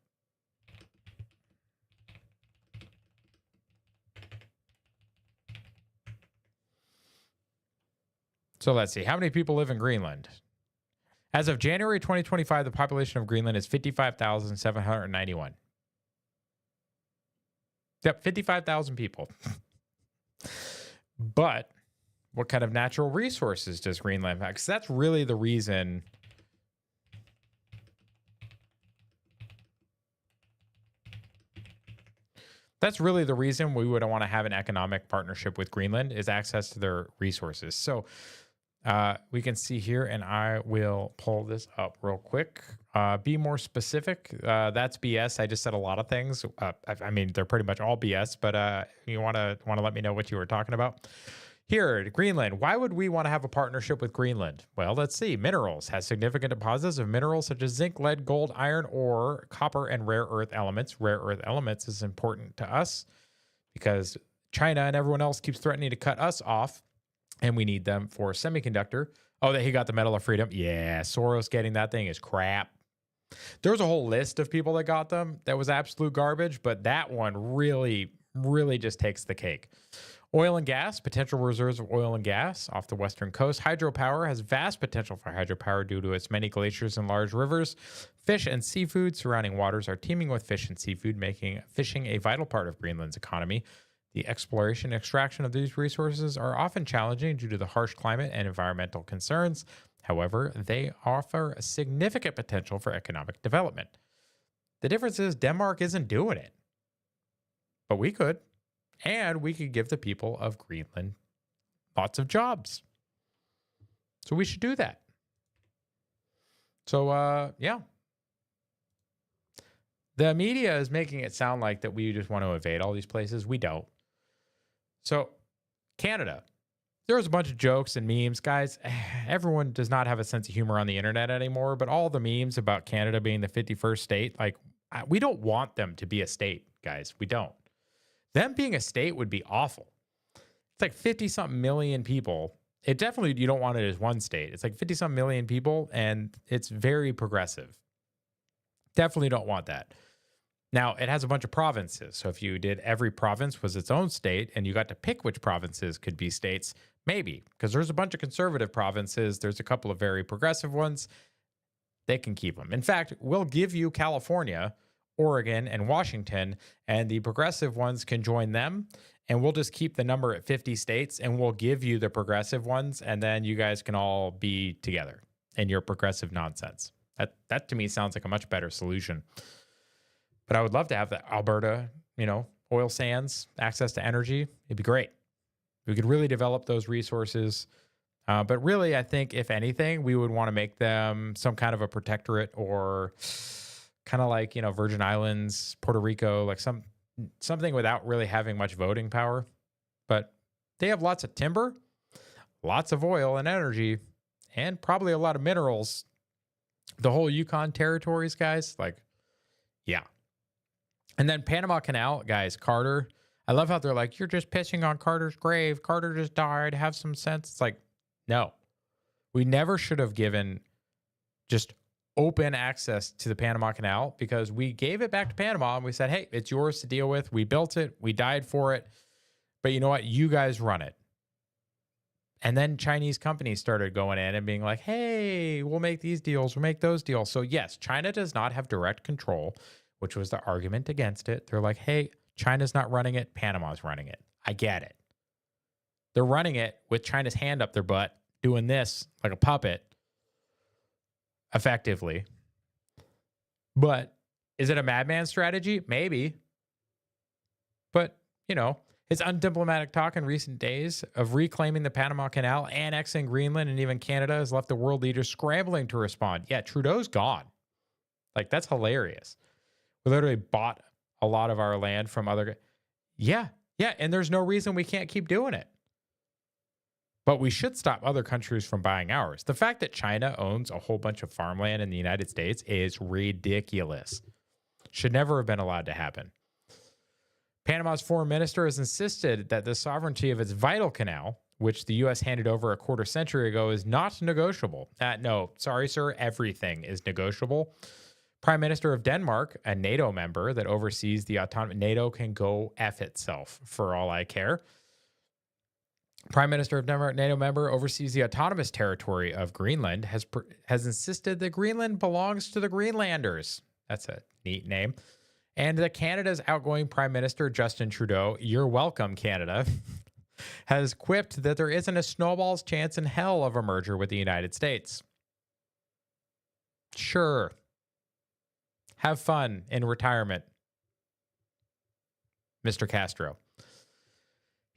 A: So let's see. How many people live in Greenland? As of January 2025, the population of Greenland is 55,791. Yep, 55,000 people. But what kind of natural resources does Greenland have? Because that's really the reason. That's really the reason we would want to have an economic partnership with Greenland, is access to their resources. So we can see here, and I will pull this up real quick. Be more specific. That's BS. I just said a lot of things. I mean, they're pretty much all BS, but you want to let me know what you were talking about. Here, Greenland. Why would we want to have a partnership with Greenland? Well, let's see. Minerals. Has significant deposits of minerals such as zinc, lead, gold, iron, ore, copper, and rare earth elements. Rare earth elements is important to us because China and everyone else keeps threatening to cut us off, and we need them for semiconductor. Oh, that he got the Medal of Freedom. Yeah, Soros getting that thing is crap. There was a whole list of people that got them that was absolute garbage, but that one really, really just takes the cake. Oil and gas, potential reserves of oil and gas off the western coast. Hydropower has vast potential for hydropower due to its many glaciers and large rivers. Fish and seafood surrounding waters are teeming with fish and seafood, making fishing a vital part of Greenland's economy. The exploration and extraction of these resources are often challenging due to the harsh climate and environmental concerns. However, they offer a significant potential for economic development. The difference is Denmark isn't doing it, but we could. And we could give the people of Greenland lots of jobs. So we should do that. So, yeah. The media is making it sound like that we just want to invade all these places. We don't. So, Canada. There's a bunch of jokes and memes. Guys, everyone does not have a sense of humor on the internet anymore, but all the memes about Canada being the 51st state, like, we don't want them to be a state, guys. We don't. Them being a state would be awful. It's like 50-something million people. It definitely, you don't want it as one state. It's like 50-something million people, and it's very progressive. Definitely don't want that. Now, it has a bunch of provinces. So if you did every province was its own state, and you got to pick which provinces could be states, maybe. Because there's a bunch of conservative provinces. There's a couple of very progressive ones. They can keep them. In fact, we'll give you California, Oregon, and Washington, and the progressive ones can join them, and we'll just keep the number at 50 states, and we'll give you the progressive ones, and then you guys can all be together in your progressive nonsense. That to me sounds like a much better solution. But I would love to have the Alberta, oil sands, access to energy. It'd be great. We could really develop those resources. But really, I think, if anything, we would want to make them some kind of a protectorate, or kind of like, Virgin Islands, Puerto Rico, like something without really having much voting power. But they have lots of timber, lots of oil and energy, and probably a lot of minerals. The whole Yukon territories, guys, like, yeah. And then Panama Canal, guys, Carter. I love how they're like, you're just pissing on Carter's grave. Carter just died. Have some sense. It's like, no. We never should have given just open access to the Panama Canal, because we gave it back to Panama and we said, hey, it's yours to deal with. We built it. We died for it. But you know what? You guys run it. And then Chinese companies started going in and being like, hey, we'll make these deals. We'll make those deals. So yes, China does not have direct control, which was the argument against it. They're like, hey, China's not running it. Panama's running it. I get it. They're running it with China's hand up their butt, doing this like a puppet, effectively. But is it a madman strategy? Maybe. But, his undiplomatic talk in recent days of reclaiming the Panama Canal, annexing Greenland, and even Canada has left the world leaders scrambling to respond. Yeah, Trudeau's gone. Like, that's hilarious. We literally bought a lot of our land from other. Yeah. And there's no reason we can't keep doing it. But we should stop other countries from buying ours. The fact that China owns a whole bunch of farmland in the United States is ridiculous. Should never have been allowed to happen. Panama's foreign minister has insisted that the sovereignty of its vital canal, which the U.S. handed over a quarter century ago, is not negotiable. No, sorry, sir, everything is negotiable. Prime Minister of Denmark, a NATO member that oversees the autonomous, NATO can go F itself for all I care. Prime Minister of NATO member oversees the autonomous territory of Greenland, has insisted that Greenland belongs to the Greenlanders. That's a neat name. And that Canada's outgoing Prime Minister, Justin Trudeau, you're welcome, Canada, has quipped that there isn't a snowball's chance in hell of a merger with the United States. Sure. Have fun in retirement, Mr. Castro.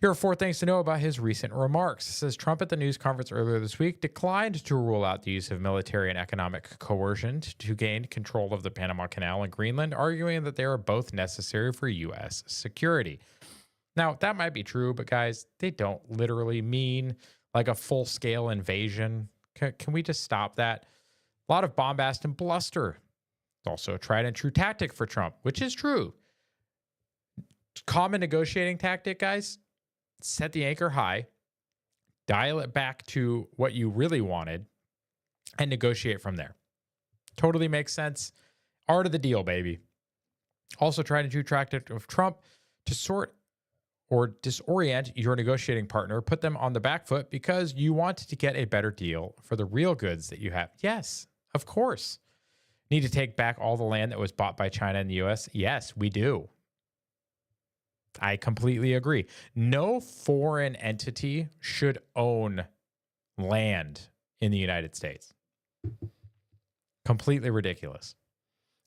A: Here are 4 things to know about his recent remarks. It says Trump at the news conference earlier this week declined to rule out the use of military and economic coercion to gain control of the Panama Canal and Greenland, arguing that they are both necessary for U.S. security. Now, that might be true, but guys, they don't literally mean like a full-scale invasion. Can we just stop that? A lot of bombast and bluster. It's also a tried and true tactic for Trump, which is true. Common negotiating tactic, guys. Set the anchor high, dial it back to what you really wanted, and negotiate from there. Totally makes sense. Art of the deal, baby. Also trying to do tactic of Trump to sort or disorient your negotiating partner, put them on the back foot because you want to get a better deal for the real goods that you have. Yes, of course. Need to take back all the land that was bought by China and the U.S.? Yes, we do. I completely agree. No foreign entity should own land in the United States. Completely ridiculous.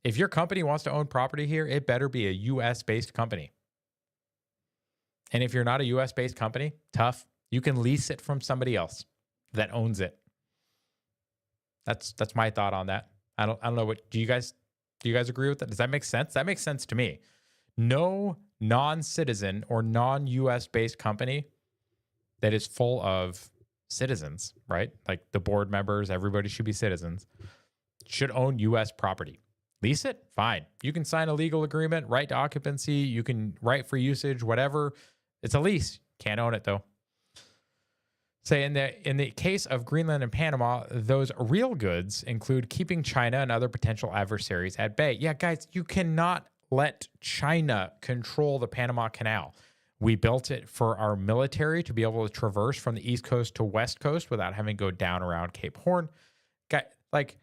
A: If your company wants to own property here, it better be a U.S.-based company. And if you're not a U.S.-based company, tough. You can lease it from somebody else that owns it. That's my thought on that. I don't know what do you guys agree with that? Does that make sense? That makes sense to me. No non-citizen or non-US based company that is full of citizens, right? Like the board members, everybody should be citizens, should own US property. Lease it? Fine. You can sign a legal agreement, right to occupancy, you can right for usage, whatever. It's a lease. Can't own it though. Say in the case of Greenland and Panama, those real goods include keeping China and other potential adversaries at bay. Yeah, guys, you cannot let China control the Panama Canal. We built it for our military to be able to traverse from the East Coast to West Coast without having to go down around Cape Horn. Like,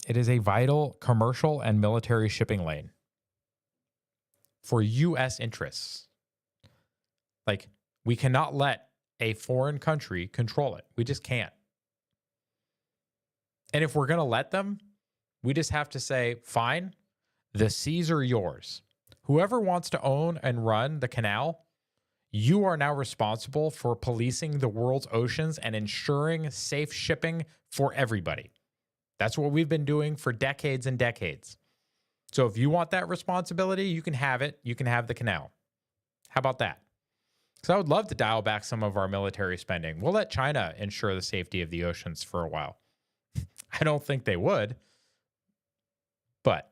A: it is a vital commercial and military shipping lane for U.S. interests. Like, we cannot let a foreign country control it. We just can't. And if we're going to let them, we just have to say, fine, the seas are yours. Whoever wants to own and run the canal, you are now responsible for policing the world's oceans and ensuring safe shipping for everybody. That's what we've been doing for decades and decades. So if you want that responsibility, you can have it. You can have the canal. How about that? Because I would love to dial back some of our military spending. We'll let China ensure the safety of the oceans for a while. I don't think they would. But,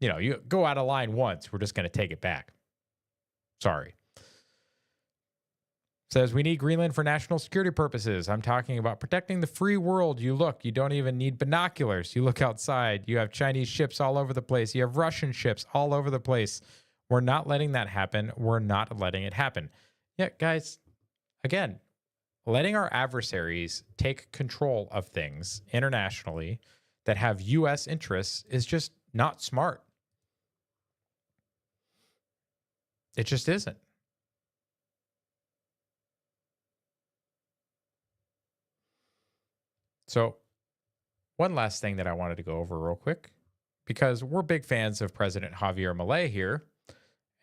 A: you know, you go out of line once, we're just going to take it back. Sorry. Says we need Greenland for national security purposes. I'm talking about protecting the free world. You don't even need binoculars. You look outside. You have Chinese ships all over the place. You have Russian ships all over the place. We're not letting that happen. We're not letting it happen. Yeah, guys, again, letting our adversaries take control of things internationally that have U.S. interests is just not smart. It just isn't. So, one last thing that I wanted to go over real quick, because we're big fans of President Javier Milei here,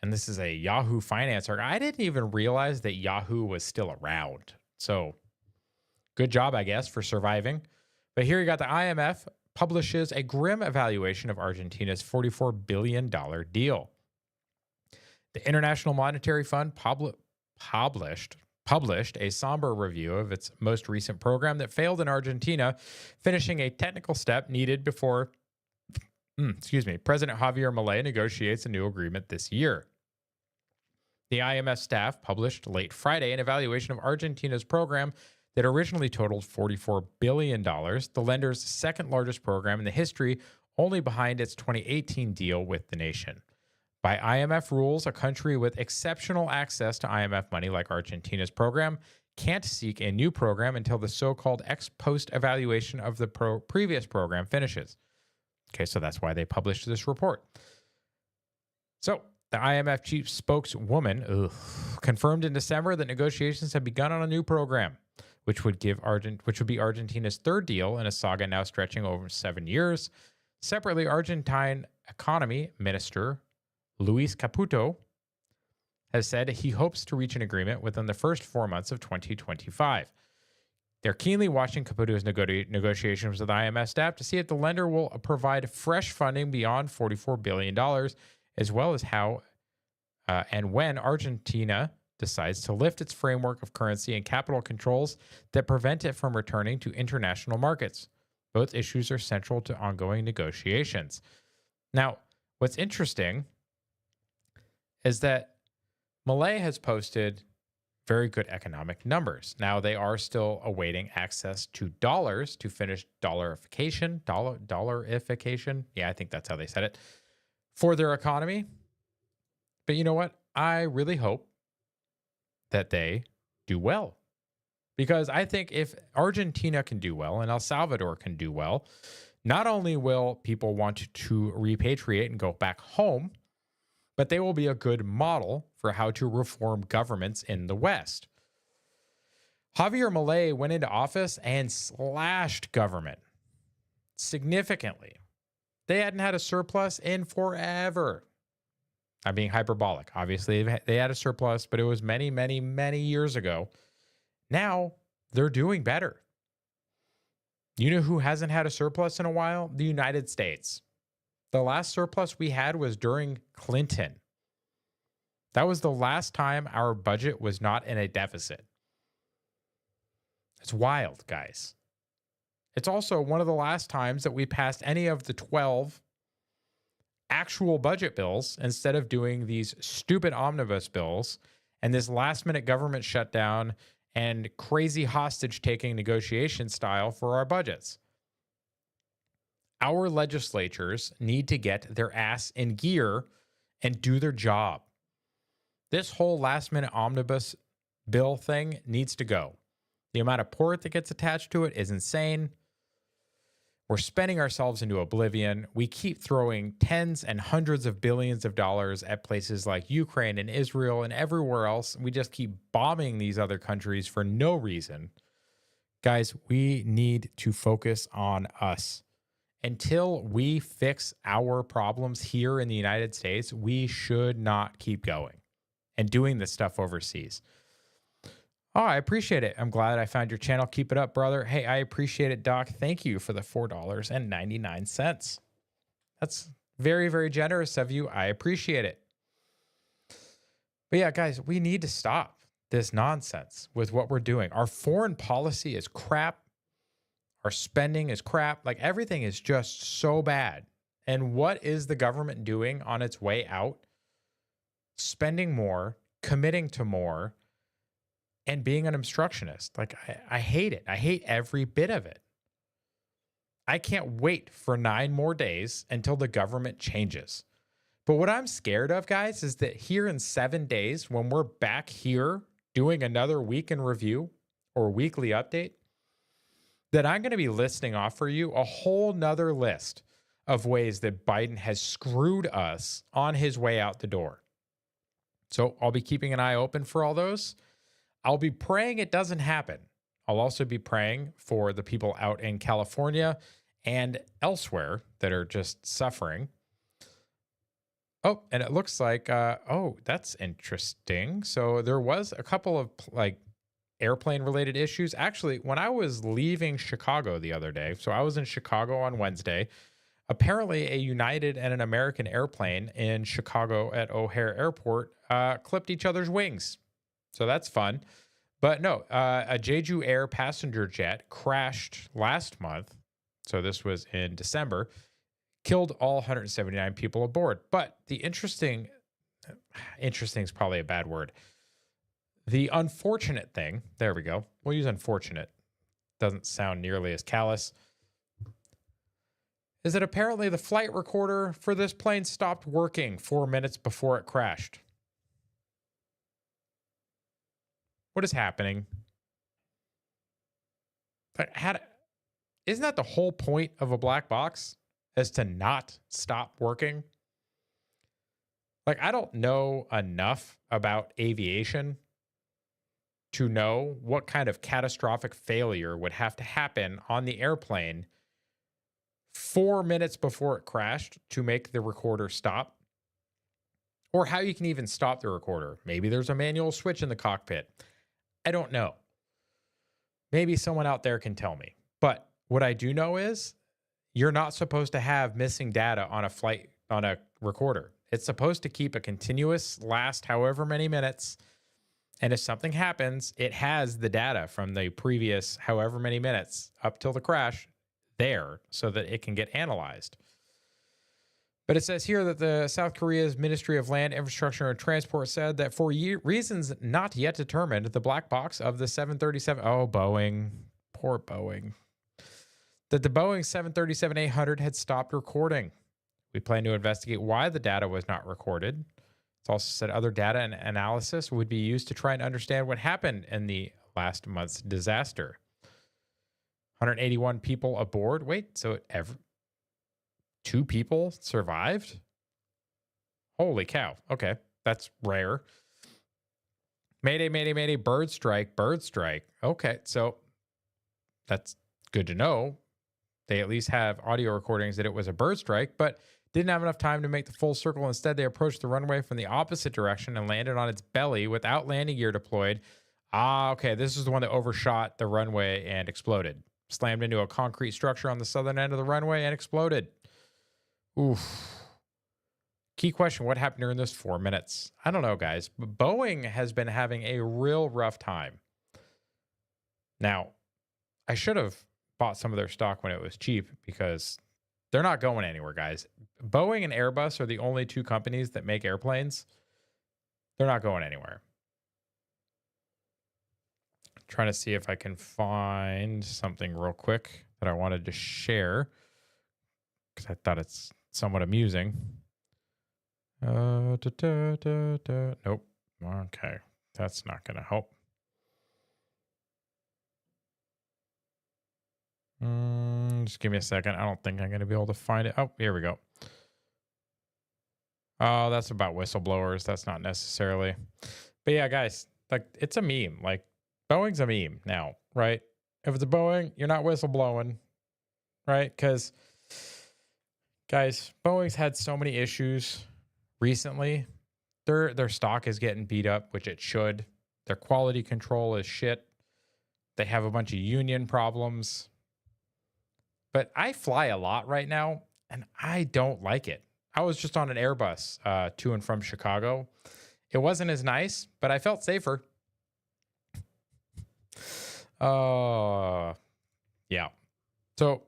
A: and this is a Yahoo Finance article. I didn't even realize that Yahoo was still around. So, good job, I guess, for surviving. But here you got the IMF publishes a grim evaluation of Argentina's $44 billion deal. The International Monetary Fund published a somber review of its most recent program that failed in Argentina, finishing a technical step needed before, President Javier Milei negotiates a new agreement this year. The IMF staff published late Friday an evaluation of Argentina's program that originally totaled $44 billion, the lender's second largest program in the history, only behind its 2018 deal with the nation. By IMF rules, a country with exceptional access to IMF money, like Argentina's program, can't seek a new program until the so-called ex post evaluation of the previous program finishes. Okay, so that's why they published this report. So the IMF chief spokeswoman confirmed in December that negotiations have begun on a new program, which would be Argentina's third deal in a saga now stretching over 7 years. Separately, Argentine economy minister Luis Caputo has said he hopes to reach an agreement within the first 4 months of 2025. They're keenly watching Caputo's negotiations with IMF staff to see if the lender will provide fresh funding beyond $44 billion, as well as how and when Argentina decides to lift its framework of currency and capital controls that prevent it from returning to international markets. Both issues are central to ongoing negotiations. Now, what's interesting is that Malay has posted very good economic numbers. Now, they are still awaiting access to dollars to finish dollarification. Yeah, I think that's how they said it, for their economy. But you know what? I really hope that they do well. Because I think if Argentina can do well and El Salvador can do well, not only will people want to repatriate and go back home, but they will be a good model for how to reform governments in the West. Javier Milei went into office and slashed government significantly. They hadn't had a surplus in forever. I'm being hyperbolic. Obviously, they had a surplus, but it was many, many, many years ago. Now they're doing better. You know who hasn't had a surplus in a while? The United States. The last surplus we had was during Clinton. That was the last time our budget was not in a deficit. It's wild, guys. It's also one of the last times that we passed any of the 12 actual budget bills instead of doing these stupid omnibus bills and this last-minute government shutdown and crazy hostage-taking negotiation style for our budgets. Our legislatures need to get their ass in gear and do their job. This whole last-minute omnibus bill thing needs to go. The amount of port that gets attached to it is insane. We're spending ourselves into oblivion. We keep throwing tens and hundreds of billions of dollars at places like Ukraine and Israel and everywhere else. We just keep bombing these other countries for no reason. Guys, we need to focus on us. Until we fix our problems here in the United States, we should not keep going and doing this stuff overseas. Oh, I appreciate it. I'm glad I found your channel. Keep it up, brother. Hey, I appreciate it, Doc. Thank you for the $4.99. That's very, very generous of you. I appreciate it. But yeah, guys, we need to stop this nonsense with what we're doing. Our foreign policy is crap. Our spending is crap. Like, everything is just so bad. And what is the government doing on its way out? Spending more, committing to more, and being an obstructionist. Like, I hate it. I hate every bit of it. I can't wait for 9 more days until the government changes. But what I'm scared of, guys, is that here in 7 days, when we're back here doing another week in review or weekly update, that I'm going to be listing off for you a whole nother list of ways that Biden has screwed us on his way out the door. So I'll be keeping an eye open for all those. I'll be praying it doesn't happen. I'll also be praying for the people out in California and elsewhere that are just suffering. Oh, and it looks like, oh, that's interesting. So there was a couple of airplane related issues. Actually, when I was leaving Chicago the other day, so I was in Chicago on Wednesday, apparently a United and an American airplane in Chicago at O'Hare Airport clipped each other's wings. So that's fun. But no, a Jeju Air passenger jet crashed last month. So this was in December, killed all 179 people aboard. But the interesting is probably a bad word. The unfortunate thing, there we go. We'll use unfortunate. Doesn't sound nearly as callous. is that apparently the flight recorder for this plane stopped working 4 minutes before it crashed. What is happening? Isn't that the whole point of a black box? Is to not stop working? Like, I don't know enough about aviation to know what kind of catastrophic failure would have to happen on the airplane 4 minutes before it crashed to make the recorder stop, or how you can even stop the recorder. Maybe there's a manual switch in the cockpit. I don't know. Maybe someone out there can tell me. But what I do know is you're not supposed to have missing data on a flight, on a recorder. It's supposed to keep a continuous last however many minutes. And if something happens, it has the data from the previous however many minutes up till the crash there so that it can get analyzed. But it says here that the South Korea's Ministry of Land, Infrastructure, and Transport said that for reasons not yet determined, the black box of the 737, Boeing, poor Boeing, that the Boeing 737-800 had stopped recording. We plan to investigate why the data was not recorded. It's also said other data and analysis would be used to try and understand what happened in the last month's disaster. 181 people aboard. Wait, so 2 people survived? Holy cow. Okay, that's rare. Mayday, mayday, mayday, bird strike, bird strike. Okay, so that's good to know. They at least have audio recordings that it was a bird strike, but didn't have enough time to make the full circle. Instead, they approached the runway from the opposite direction and landed on its belly without landing gear deployed. Okay, this is the one that overshot the runway and exploded. Slammed into a concrete structure on the southern end of the runway and exploded. Oof. Key question, what happened during those 4 minutes? I don't know, guys. But Boeing has been having a real rough time. Now, I should have bought some of their stock when it was cheap because they're not going anywhere, guys. Boeing and Airbus are the only 2 companies that make airplanes. They're not going anywhere. Trying to see if I can find something real quick that I wanted to share because I thought it's somewhat amusing. Nope. Okay. That's not going to help. Just give me a second. I don't think I'm going to be able to find it. Oh, here we go. Oh, that's about whistleblowers. That's not necessarily. But yeah, guys, like, it's a meme. Like, Boeing's a meme now, right? If it's a Boeing, you're not whistleblowing, right? Because, guys, Boeing's had so many issues recently. Their stock is getting beat up, which it should. Their quality control is shit. They have a bunch of union problems. But I fly a lot right now, and I don't like it. I was just on an Airbus to and from Chicago. It wasn't as nice, but I felt safer. Yeah. So,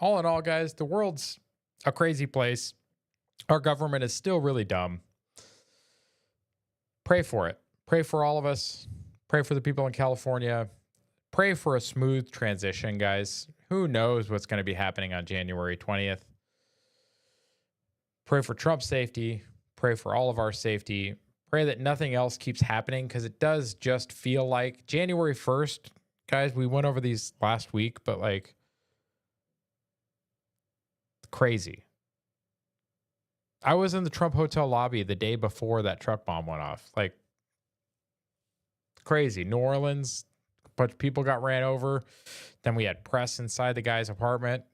A: all in all, guys, the world's a crazy place. Our government is still really dumb. Pray for it. Pray for all of us. Pray for the people in California. Pray for a smooth transition, guys. Who knows what's going to be happening on January 20th? Pray for Trump's safety. Pray for all of our safety. Pray that nothing else keeps happening because it does just feel like January 1st, guys, we went over these last week, but like crazy. I was in the Trump hotel lobby the day before that truck bomb went off. Like crazy. New Orleans, a bunch of people got ran over. Then we had press inside the guy's apartment.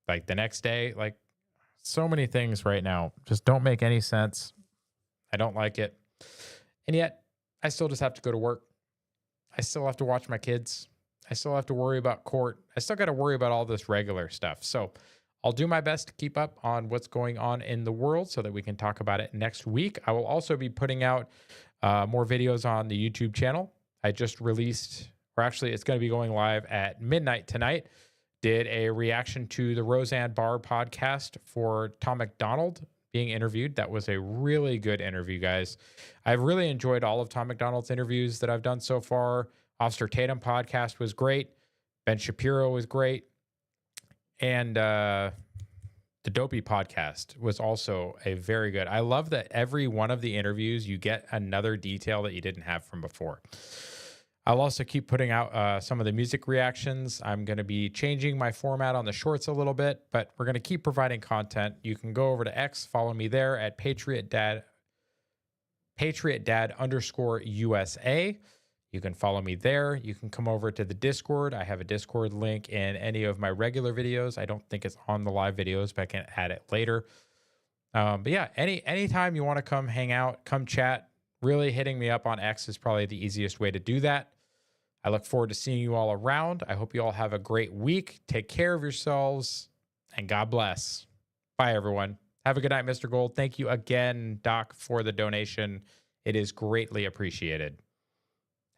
A: Like the next day, like so many things right now just don't make any sense. I don't like it. And yet I still just have to go to work. I still have to watch my kids. I still have to worry about court. I still got to worry about all this regular stuff. So I'll do my best to keep up on what's going on in the world so that we can talk about it next week. I will also be putting out more videos on the YouTube channel. I just released, or actually it's going to be going live at midnight tonight. Did a reaction to the Roseanne Barr podcast for Tom McDonald being interviewed. That was a really good interview, guys. I've really enjoyed all of Tom McDonald's interviews that I've done so far. Officer Tatum podcast was great. Ben Shapiro was great. And The Dopey podcast was also a very good. I love that every one of the interviews you get another detail that you didn't have from before. I'll also keep putting out some of the music reactions. I'm going to be changing my format on the shorts a little bit, but we're going to keep providing content. You can go over to X, follow me there at Patriot Dad _USA. You can follow me there. You can come over to the Discord. I have a Discord link in any of my regular videos. I don't think it's on the live videos, but I can add it later. But yeah, anytime you want to come hang out, come chat, really hitting me up on X is probably the easiest way to do that. I look forward to seeing you all around. I hope you all have a great week. Take care of yourselves, and God bless. Bye, everyone. Have a good night, Mr. Gold. Thank you again, Doc, for the donation. It is greatly appreciated.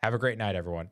A: Have a great night, everyone.